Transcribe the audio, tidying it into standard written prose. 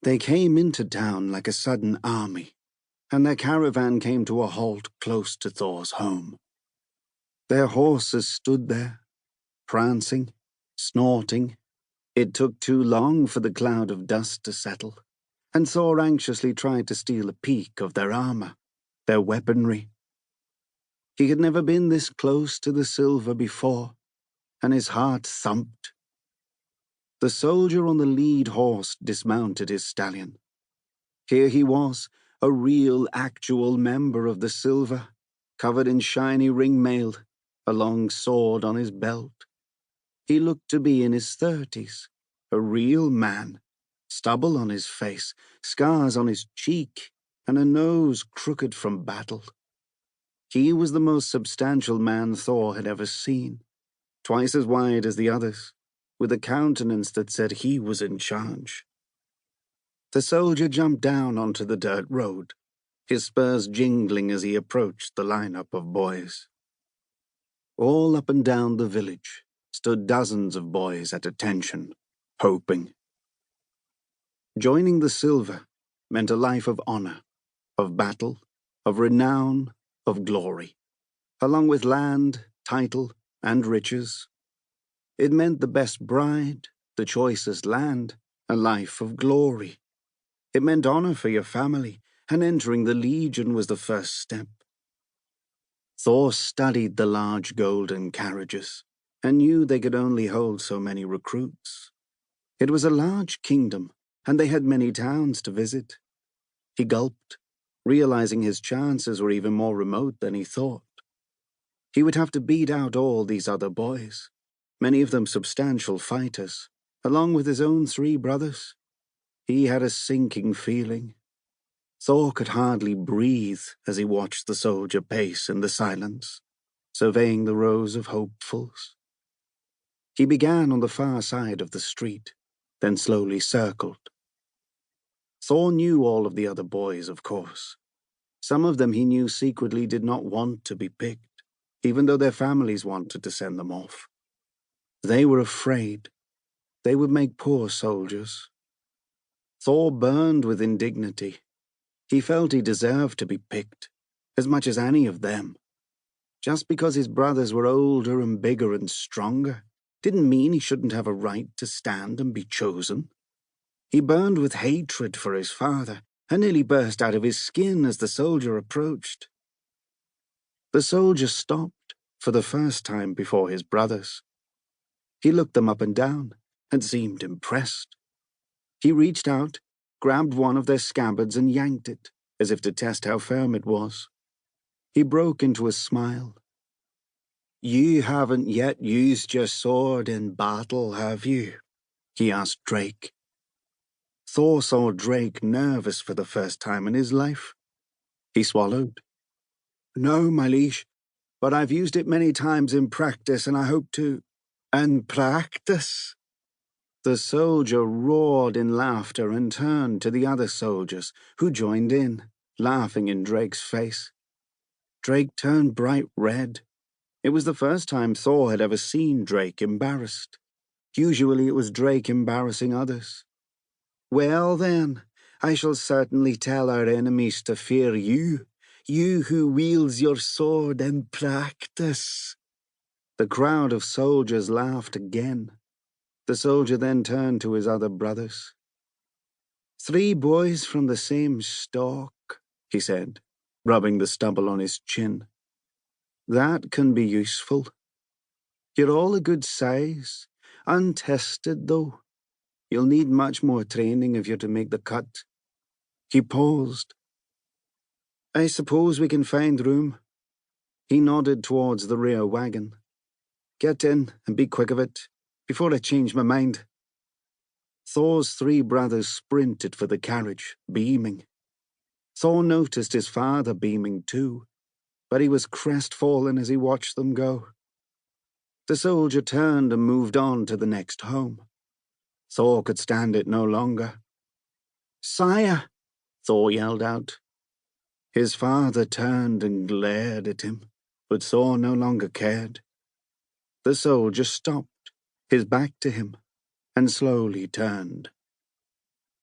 They came into town like a sudden army, and their caravan came to a halt close to Thor's home. Their horses stood there, prancing, snorting. It took too long for the cloud of dust to settle, and Thor anxiously tried to steal a peek of their armor, their weaponry. He had never been this close to the silver before, and his heart thumped. The soldier on the lead horse dismounted his stallion. Here he was, a real, actual member of the silver, covered in shiny ringmail, a long sword on his belt. He looked to be in his 30s, a real man, stubble on his face, scars on his cheek, and a nose crooked from battle. He was the most substantial man Thor had ever seen, twice as wide as the others, with a countenance that said he was in charge. The soldier jumped down onto the dirt road, his spurs jingling as he approached the lineup of boys. All up and down the village stood dozens of boys at attention, hoping. Joining the silver meant a life of honor, of battle, of renown, of glory, along with land, title, and riches. It meant the best bride, the choicest land, a life of glory. It meant honor for your family, and entering the Legion was the first step. Thor studied the large golden carriages, and knew they could only hold so many recruits. It was a large kingdom, and they had many towns to visit. He gulped, realizing his chances were even more remote than he thought. He would have to beat out all these other boys, many of them substantial fighters, along with his own 3 brothers. He had a sinking feeling. Thor could hardly breathe as he watched the soldier pace in the silence, surveying the rows of hopefuls. He began on the far side of the street, then slowly circled. Thor knew all of the other boys, of course. Some of them he knew secretly did not want to be picked, even though their families wanted to send them off. They were afraid. They would make poor soldiers. Thor burned with indignity. He felt he deserved to be picked, as much as any of them. Just because his brothers were older and bigger and stronger didn't mean he shouldn't have a right to stand and be chosen. He burned with hatred for his father and nearly burst out of his skin as the soldier approached. The soldier stopped for the first time before his brothers. He looked them up and down and seemed impressed. He reached out, grabbed one of their scabbards and yanked it, as if to test how firm it was. He broke into a smile. "You haven't yet used your sword in battle, have you?" he asked Drake. Thor saw Drake nervous for the first time in his life. He swallowed. "No, my liege, but I've used it many times in practice, and I hope to—" "And practice?" The soldier roared in laughter and turned to the other soldiers, who joined in, laughing in Drake's face. Drake turned bright red. It was the first time Thor had ever seen Drake embarrassed. Usually it was Drake embarrassing others. "Well then, I shall certainly tell our enemies to fear you, you who wields your sword in practice." The crowd of soldiers laughed again. The soldier then turned to his other brothers. "3 boys from the same stock," he said, rubbing the stubble on his chin. "That can be useful. You're all a good size, untested though. You'll need much more training if you're to make the cut." He paused. "I suppose we can find room." He nodded towards the rear wagon. "Get in and be quick of it, before I change my mind." Thor's 3 brothers sprinted for the carriage, beaming. Thor noticed his father beaming too, but he was crestfallen as he watched them go. The soldier turned and moved on to the next home. Thor could stand it no longer. "Sire!" Thor yelled out. His father turned and glared at him, but Thor no longer cared. The soldier stopped, his back to him, and slowly turned.